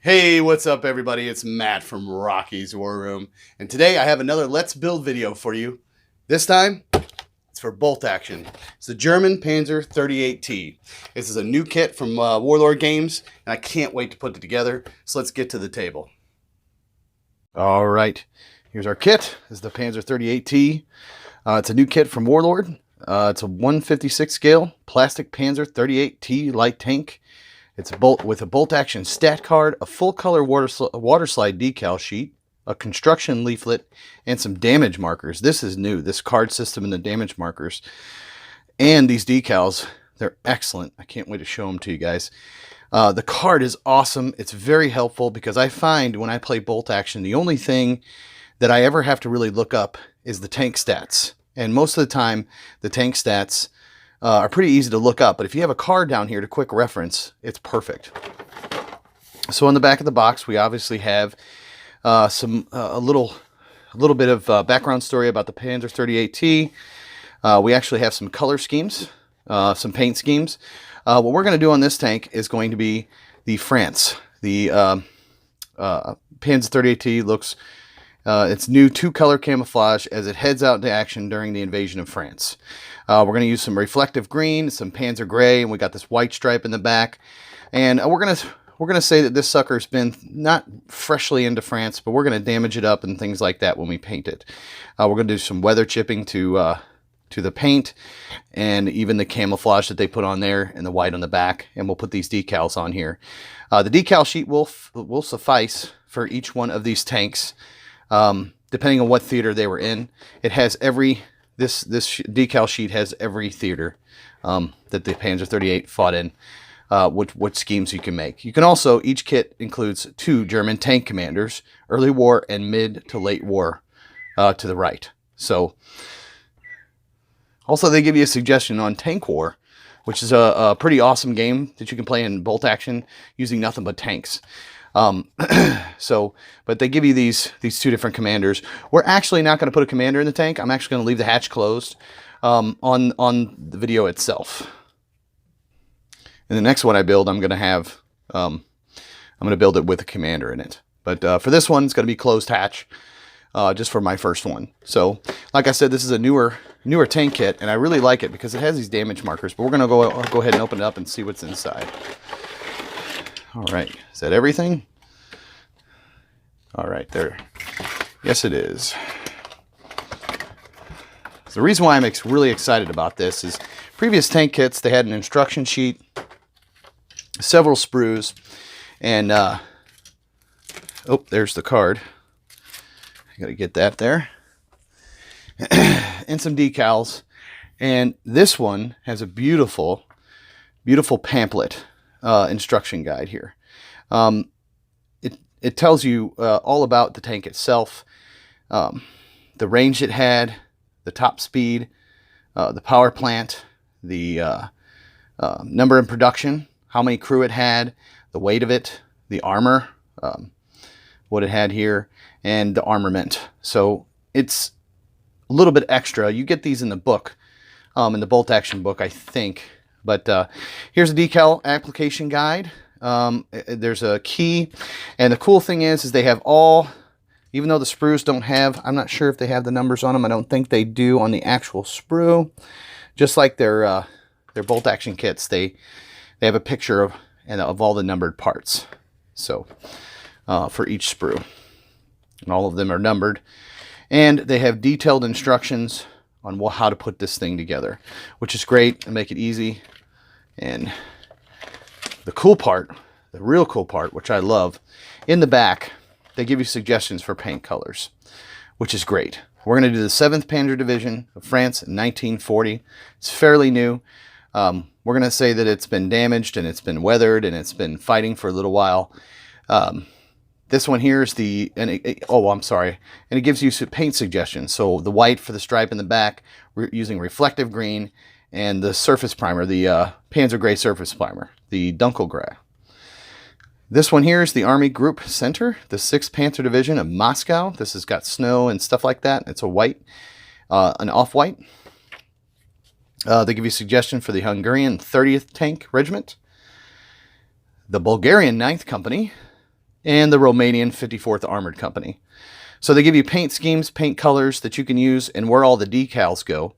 Hey, what's up everybody? It's Matt from Rocky's War Room, and today I have another Let's Build video for you. This time, it's for bolt action. It's the German Panzer 38T. This is a new kit from Warlord Games, and I can't wait to put it together, so let's get to the table. All right, here's our kit. This is the Panzer 38T. It's a new kit from Warlord. It's a 1/56 scale plastic Panzer 38T light tank. It's a bolt with a bolt action stat card, a full color water slide decal sheet, a construction leaflet, and some damage markers. This is new, this card system and the damage markers. And these decals, they're excellent. I can't wait to show them to you guys. The card is awesome. It's very helpful because I find when I play bolt action, the only thing that I ever have to really look up is the tank stats. And most of the time, the tank stats are pretty easy to look up, but if you have a card down here to quick reference, it's perfect. So on the back of the box, we obviously have a little bit of background story about the Panzer 38T. We actually have some color schemes, some paint schemes. What we're going to do on this tank is going to be the France. The Panzer 38T looks its new two-color camouflage as it heads out into action during the invasion of France. We're going to use some reflective green, some Panzer gray, and we got this white stripe in the back. And we're gonna say that this sucker's been not freshly into France, but we're going to damage it up and things like that when we paint it. We're going to do some weather chipping to the paint and even the camouflage that they put on there and the white on the back. And we'll put these decals on here. The decal sheet will suffice for each one of these tanks. Depending on what theater they were in, it has this decal sheet has every theater that the Panzer 38 fought in, what schemes you can make. You can also, each kit includes 2 German tank commanders, early war and mid to late war, to the right. So, also they give you a suggestion on Tank War, which is a pretty awesome game that you can play in bolt action using nothing but tanks. But they give you these 2 different commanders. We're actually not going to put a commander in the tank. I'm actually going to leave the hatch closed on the video itself. And the next one I build, I'm going to build it with a commander in it. But for this one, it's going to be closed hatch, just for my first one. So, like I said, this is a newer tank kit, and I really like it because it has these damage markers. But we're going to go ahead and open it up and see what's inside. All right, is that everything? All right, there. Yes, it is. So the reason why I'm really excited about this is previous tank kits, they had an instruction sheet, several sprues, and oh, there's the card. I gotta get that there. And some decals. And this one has a beautiful, beautiful pamphlet. Instruction guide here. It tells you all about the tank itself, the range it had, the top speed, the power plant, the number in production, how many crew it had, the weight of it, the armor, what it had here, and the armament. So it's a little bit extra. You get these in the book, in the bolt action book, I think. But here's a decal application guide. There's a key. And the cool thing is they have all, even though the sprues don't have, I'm not sure if they have the numbers on them. I don't think they do on the actual sprue. Just like their bolt action kits, they have a picture of all the numbered parts. So for each sprue. And all of them are numbered. And they have detailed instructions on how to put this thing together, which is great and make it easy. And the cool part, the real cool part, which I love, in the back, they give you suggestions for paint colors, which is great. We're going to do the 7th Panzer Division of France in 1940. It's fairly new. We're going to say that it's been damaged and it's been weathered and it's been fighting for a little while. This one here is I'm sorry. And it gives you paint suggestions. So the white for the stripe in the back, we're using reflective green, and the surface primer, the Panzer Gray surface primer, the Dunkelgrau. This one here is the Army Group Center, the 6th Panzer Division of Moscow. This has got snow and stuff like that. It's a white, an off-white. They give you suggestion for the Hungarian 30th Tank Regiment, the Bulgarian 9th Company, and the Romanian 54th Armored Company. So they give you paint schemes, paint colors that you can use, and where all the decals go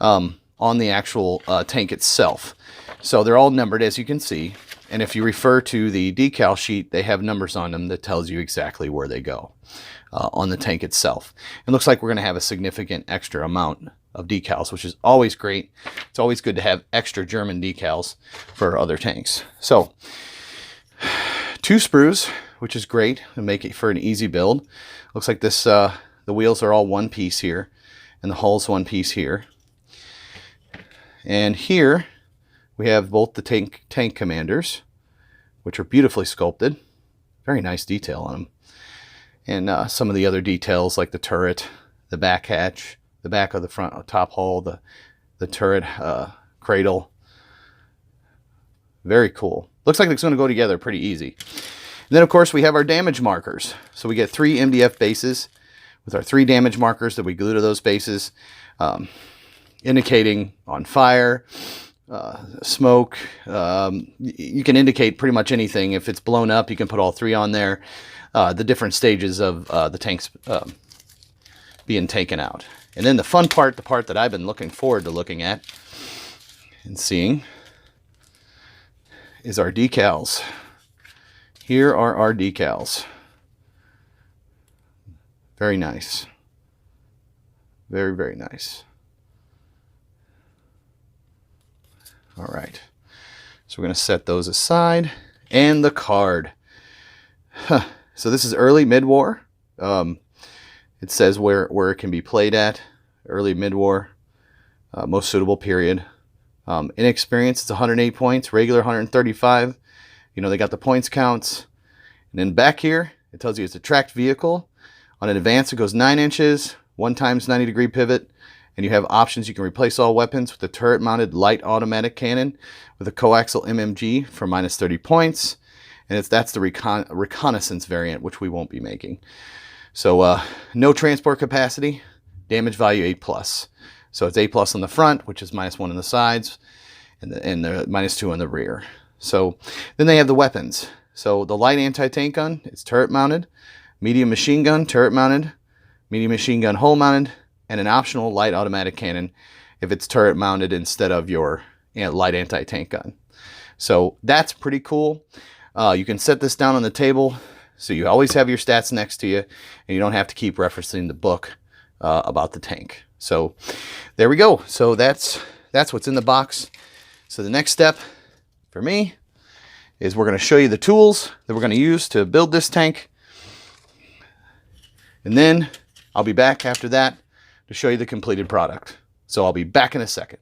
on the actual tank itself. So they're all numbered, as you can see. And if you refer to the decal sheet, they have numbers on them that tells you exactly where they go on the tank itself. It looks like we're going to have a significant extra amount of decals, which is always great. It's always good to have extra German decals for other tanks. So 2 sprues, which is great and make it for an easy build. Looks like this the wheels are all one piece here, and the hull's one piece here. And here we have both the tank commanders, which are beautifully sculpted. Very nice detail on them. And some of the other details like the turret, the back hatch, the back of the front top hull, the turret cradle. Very cool. Looks like it's going to go together pretty easy. And then, of course, we have our damage markers. So we get 3 MDF bases with our 3 damage markers that we glue to those bases, indicating on fire, smoke. You can indicate pretty much anything. If it's blown up, you can put all 3 on there. The different stages of the tanks being taken out. And then the fun part, the part that I've been looking forward to looking at and seeing, is our decals. Here are our decals. Very nice. Very, very nice. All right. So we're going to set those aside. And the card. So this is early mid-war. It says where it can be played at. Early mid-war. Most suitable period. Inexperienced, it's 108 points. Regular, 135. You know, they got the points counts. And then back here, it tells you it's a tracked vehicle. On an advance, it goes 9 inches, 1 times 90-degree pivot. And you have options. You can replace all weapons with a turret-mounted light automatic cannon with a coaxial MMG for minus 30 points. And that's the reconnaissance variant, which we won't be making. So no transport capacity, damage value 8+. So it's 8+ on the front, which is -1 on the sides, and the -2 on the rear. So then they have the weapons. So the light anti-tank gun, it's turret mounted, medium machine gun, turret mounted, medium machine gun hull mounted, and an optional light automatic cannon if it's turret mounted instead of your light anti-tank gun. So that's pretty cool. You can set this down on the table so you always have your stats next to you, and you don't have to keep referencing the book about the tank. So there we go. So that's what's in the box. So the next step for me is we're going to show you the tools that we're going to use to build this tank. And then I'll be back after that to show you the completed product. So I'll be back in a second.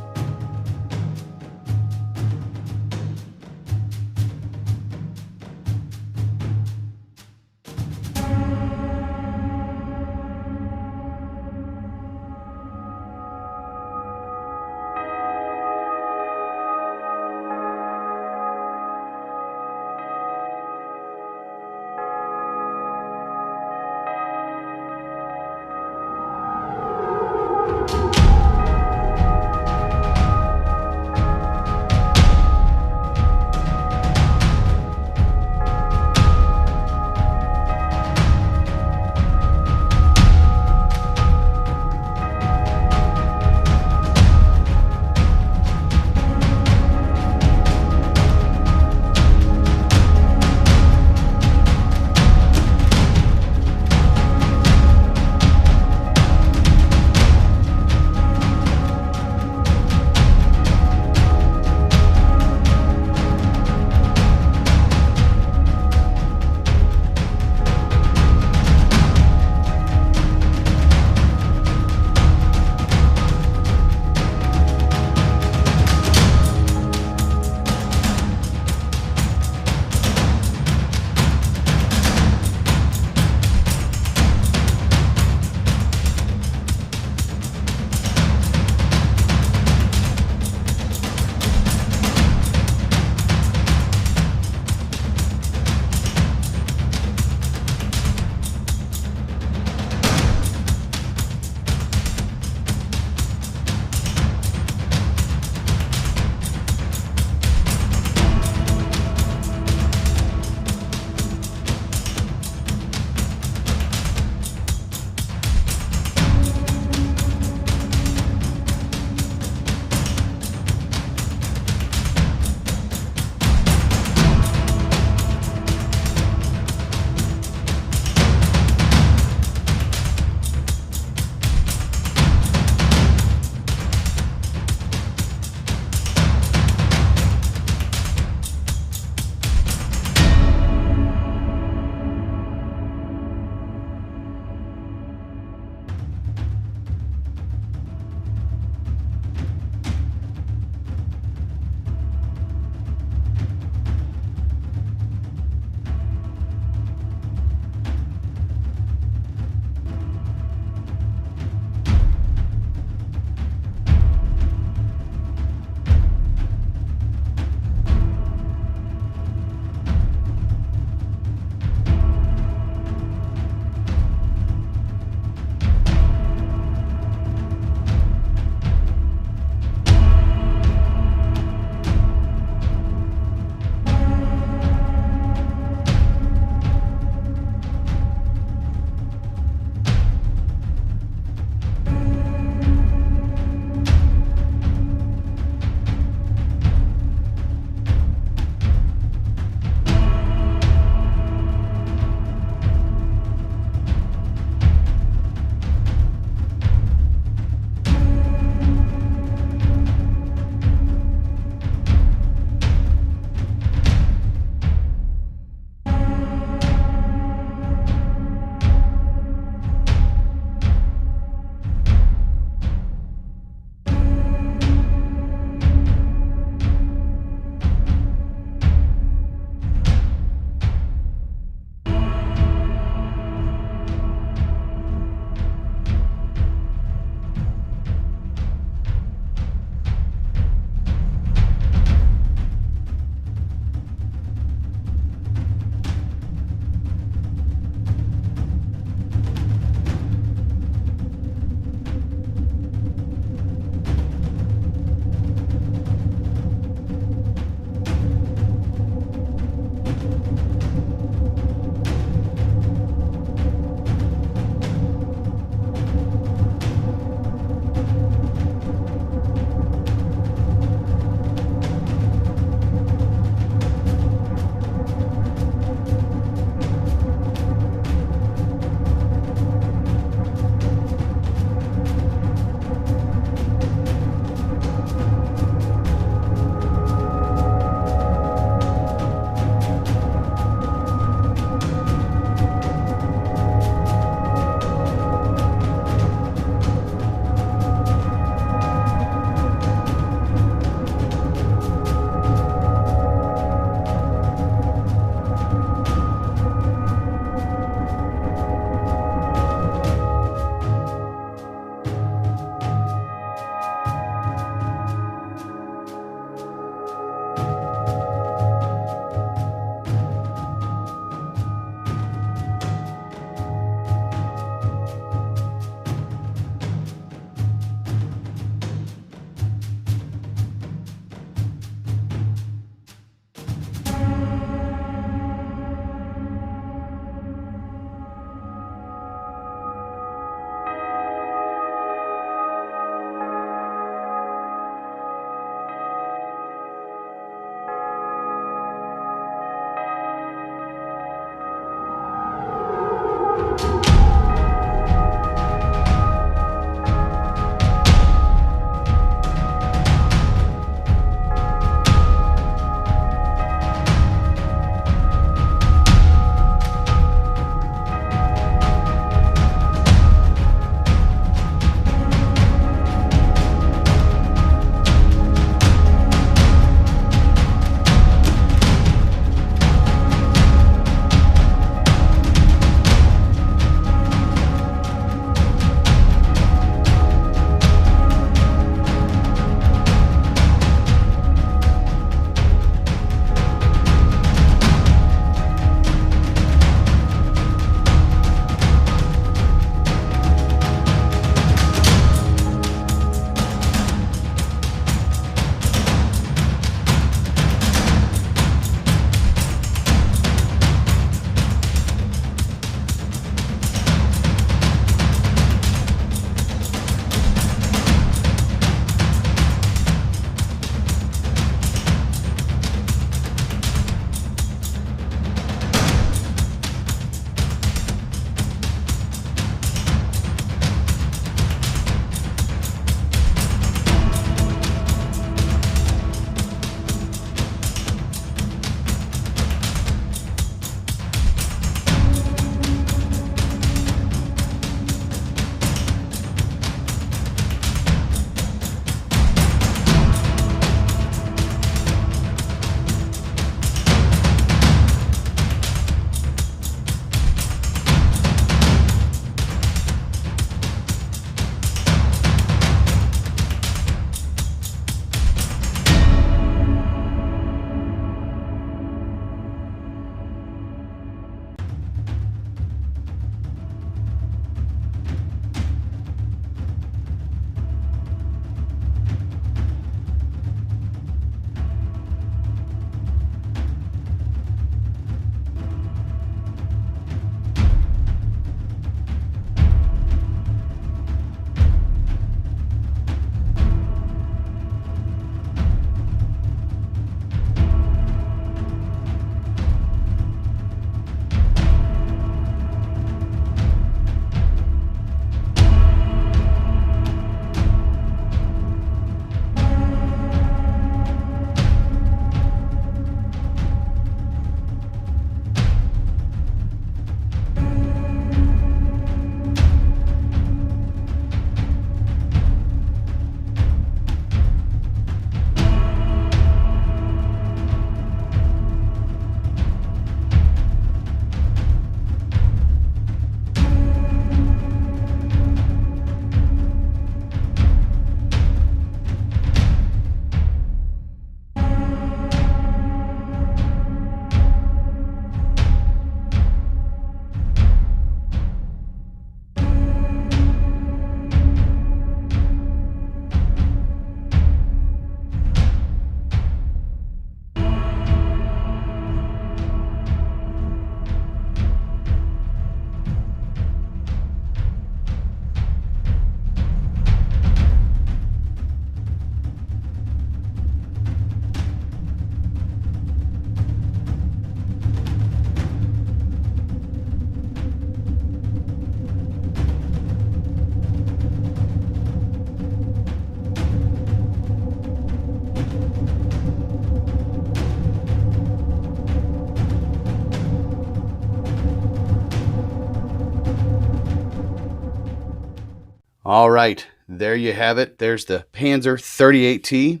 All right, there you have it. There's the Panzer 38T.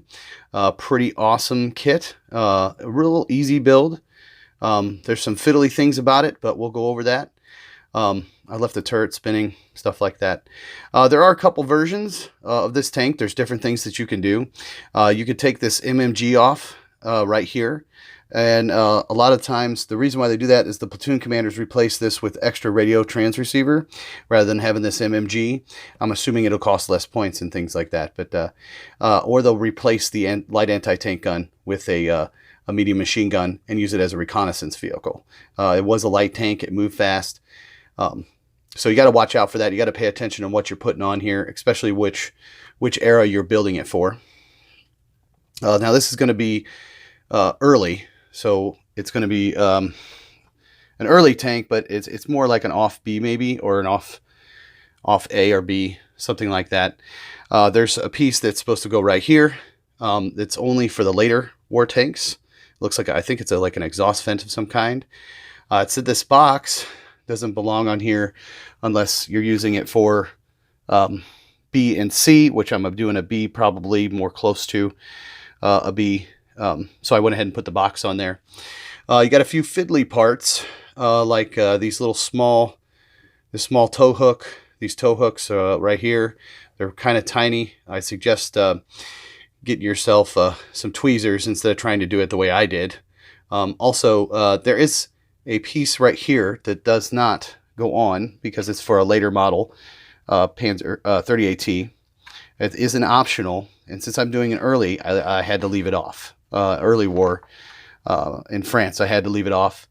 Pretty awesome kit. A real easy build. There's some fiddly things about it, but we'll go over that. I left the turret spinning, stuff like that. There are a couple versions of this tank. There's different things that you can do. You could take this MMG off right here. And a lot of times, the reason why they do that is the platoon commanders replace this with extra radio transceiver rather than having this MMG. I'm assuming it'll cost less points and things like that. But or they'll replace the light anti-tank gun with a medium machine gun and use it as a reconnaissance vehicle. It was a light tank. It moved fast. So you got to watch out for that. You got to pay attention to what you're putting on here, especially which era you're building it for. Now this is going to be early. So it's going to be an early tank, but it's more like an off B maybe, or an off A or B, something like that. There's a piece that's supposed to go right here. It's only for the later war tanks. Looks like, I think it's like an exhaust vent of some kind. It said this box doesn't belong on here unless you're using it for B and C, which I'm doing a B, probably more close to a B. So I went ahead and put the box on there. You got a few fiddly parts, like these little small tow hook. These tow hooks right here, they're kind of tiny. I suggest getting yourself some tweezers instead of trying to do it the way I did. Also, there is a piece right here that does not go on because it's for a later model Panzer 38T. It is an optional, and since I'm doing it early, I had to leave it off. Early war in France, I had to leave it off.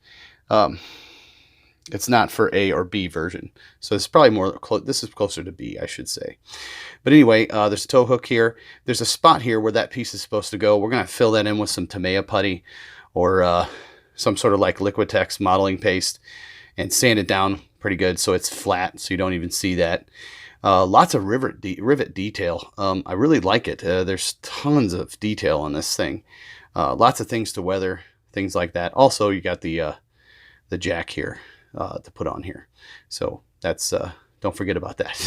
It's not for A or B version, so it's probably more this is closer to B, I should say. But anyway, there's a tow hook here. There's a spot here where that piece is supposed to go. We're going to fill that in with some Tamiya putty or some sort of like Liquitex modeling paste and sand it down pretty good so it's flat, so you don't even see that. Lots of rivet detail. I really like it. There's tons of detail on this thing. Lots of things to weather, things like that. Also, you got the jack here to put on here. So that's don't forget about that.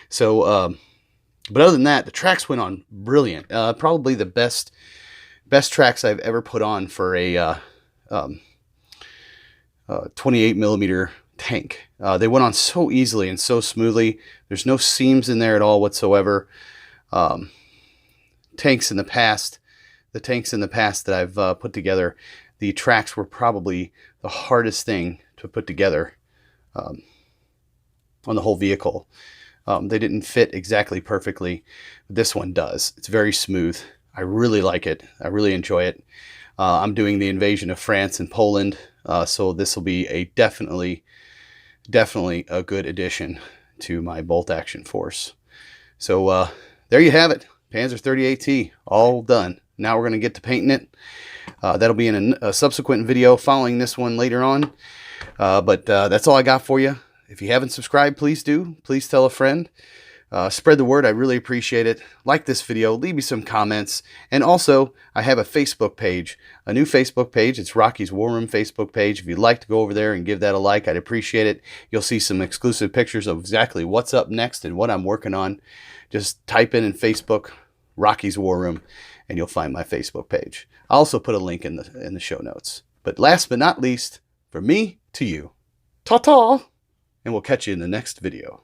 So, but other than that, the tracks went on brilliant. Probably the best tracks I've ever put on for a 28 millimeter tank. They went on so easily and so smoothly. There's no seams in there at all whatsoever. The tanks in the past that I've put together, the tracks were probably the hardest thing to put together on the whole vehicle. They didn't fit exactly perfectly. This one does. It's very smooth. I really like it. I really enjoy it. I'm doing the invasion of France and Poland, so this will be a definitely a good addition to my bolt action force. So there you have it, Panzer 38T, all done. Now we're going to get to painting it. That'll be in a subsequent video following this one later on. But that's all I got for you. If you haven't subscribed, please do. Please tell a friend. Spread the word. I really appreciate it. Like this video. Leave me some comments. And also, I have a Facebook page. A new Facebook page. It's Rocky's War Room Facebook page. If you'd like to go over there and give that a like, I'd appreciate it. You'll see some exclusive pictures of exactly what's up next and what I'm working on. Just type in Facebook, Rocky's War Room, and you'll find my Facebook page. I'll also put a link in the show notes. But last but not least, from me to you, ta-ta! And we'll catch you in the next video.